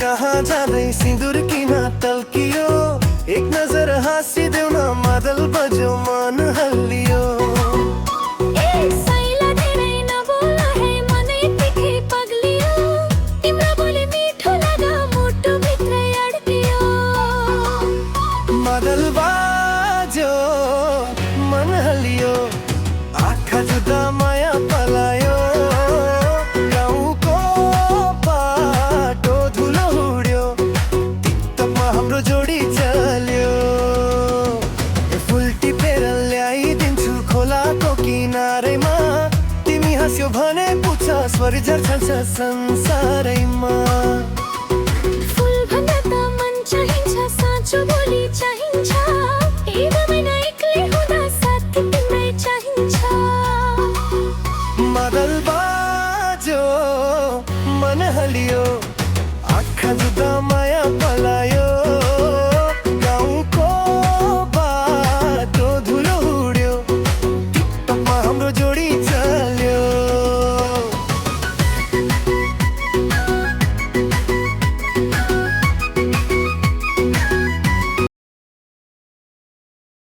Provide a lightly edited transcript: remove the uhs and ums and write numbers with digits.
कहाँ जाँदै सिन्दुर किन टल्कियो एक नजर हाँसिदेऊ न मादल बज्यो मन हल्लियो मादल बाज्यो मन हल्लियो आँखा जुदा माया पलायो गाउँको बाटो धुलो उड्यो टिकटकमा हाम्रो जोडी चल्यो फुल टिपेर ल्याइदिन्छु खोलाको किनारैमा तिमी हाँस्यो भने पुग्छ स्वर झर्छ संसारैमा